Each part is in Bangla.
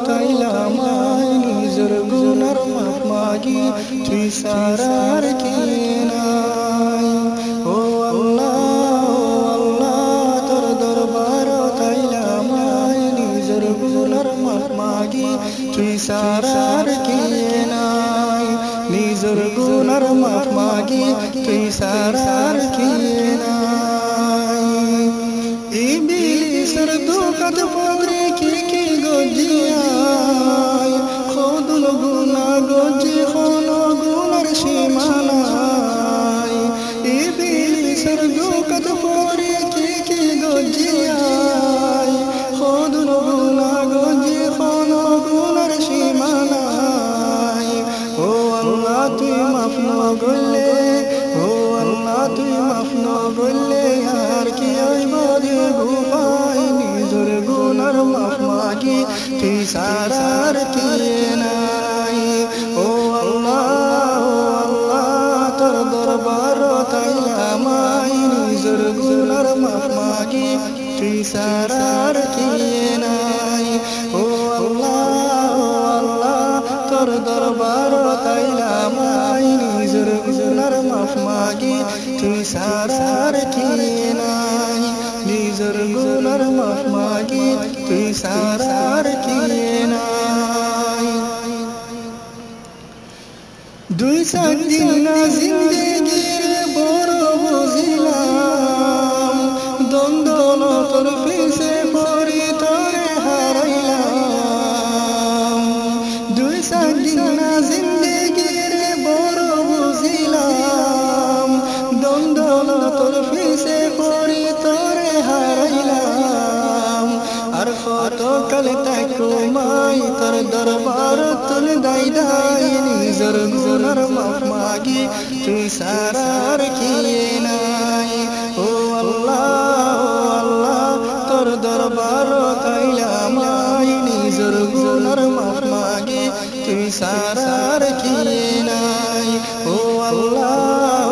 তাইলাম নিজের গুনার মাফ মাগি তুই সারার কি নাই ও আল্লাহ তোর দরবার তাইলাম নিজের গুনার মাফ মাগি তুই সারার কি নাই নিজের গুনার মাফ মাগি তুই সারার কি নাই ইবলিসের দুকাত পড়ে কি গজিয়ায় খোদুল গুনা গজি হলো গুনার সীমানায় ইবলিসের দুকাত পড়ে কি গজিয়ায় খোদুল গুনা গজি হলো গুনার সীমানায় ও আল্লাহ তুই মাফ না করলে ও আল্লাহ তুই মাফ না করলে আর কি আইবারে গোপাই নিজের গুনার মাফ মাগি তুই সারার কি নাই ও আল্লাহ তোর দরবার তাইলাম নিজের গুনার মাফ মাগি তুই সারার কি নাই ও আল্লাহ তোর দরবার তাইলাম নিজের গুনার মাফ মাগি তুই সারার কি নাই নিজের গুনার মাফ মাগি তুই সারার কি নাই দুই চার দিন না জিন্দেগির বড় বুঝিলাম দ্বন্দ্ব তোর পিছে পড়ি তোরে হারাইলাম দুই চার দিন না জিন্দেগির বড় বুঝিলাম দ্বন্দ্ব তোর পিছে পড়ি তোরে হারাইলাম আর কত কাল তাকুমাই তোর দরবার তুল দাই দাই নিজের গুনার মাফ মাগি তুই সারার কি নাই ও আল্লাহ তোর দরবার তাইলাম নিজের গুনার মাফ মাগি তুই সারার কি নাই ও আল্লাহ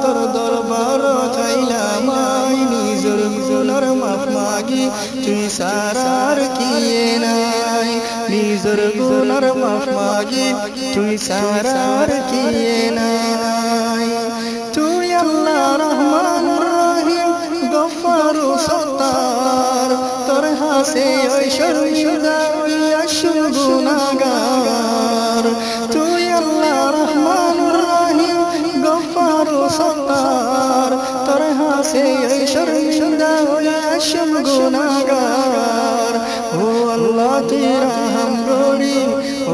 তোর দরবার তাইলাম নিজের গুনার মাফ মাগি তুই সারার কি নাই নিজের গুনার মাফ মাগি তুই সারার কি নাই তুই আল্লাহ রহমান রহিম গফফার সত্তার তোর হাসে ওই শর্মিন্দা ওই আশুল গুনাহগার তুই আল্লাহ রহমান রহিম গফফার সত্তার তোর হাসে ওই শর্মিন্দা ওই আশুল গুনাহগার ও আল্লাহ তুই রহম গরি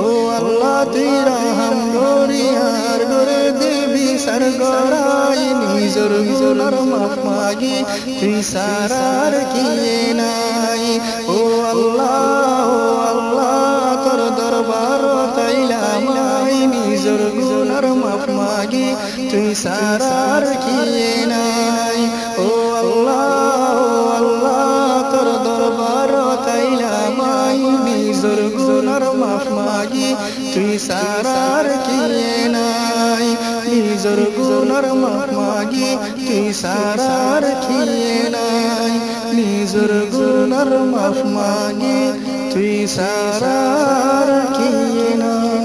ও আল্লাহ তুই রহম গরি আর গরে দেবী সরগরাই নিজের গুনার মাফ মাগি তুই সারার কি নাই ও আল্লাহ তোর দরবার তাইলাম নিজের গুনার মাফ মাগি তুই সারার কি নাই ও আল্লাহ তোর দরবার তাইলাম নিজের গুনার মাফ মাগি তুই সারার কি নাই নিজের গুনার মাফ মাগি তুই সারার কি নাই নিজের গুনার মাফ মাগি তুই সারার কি নাই।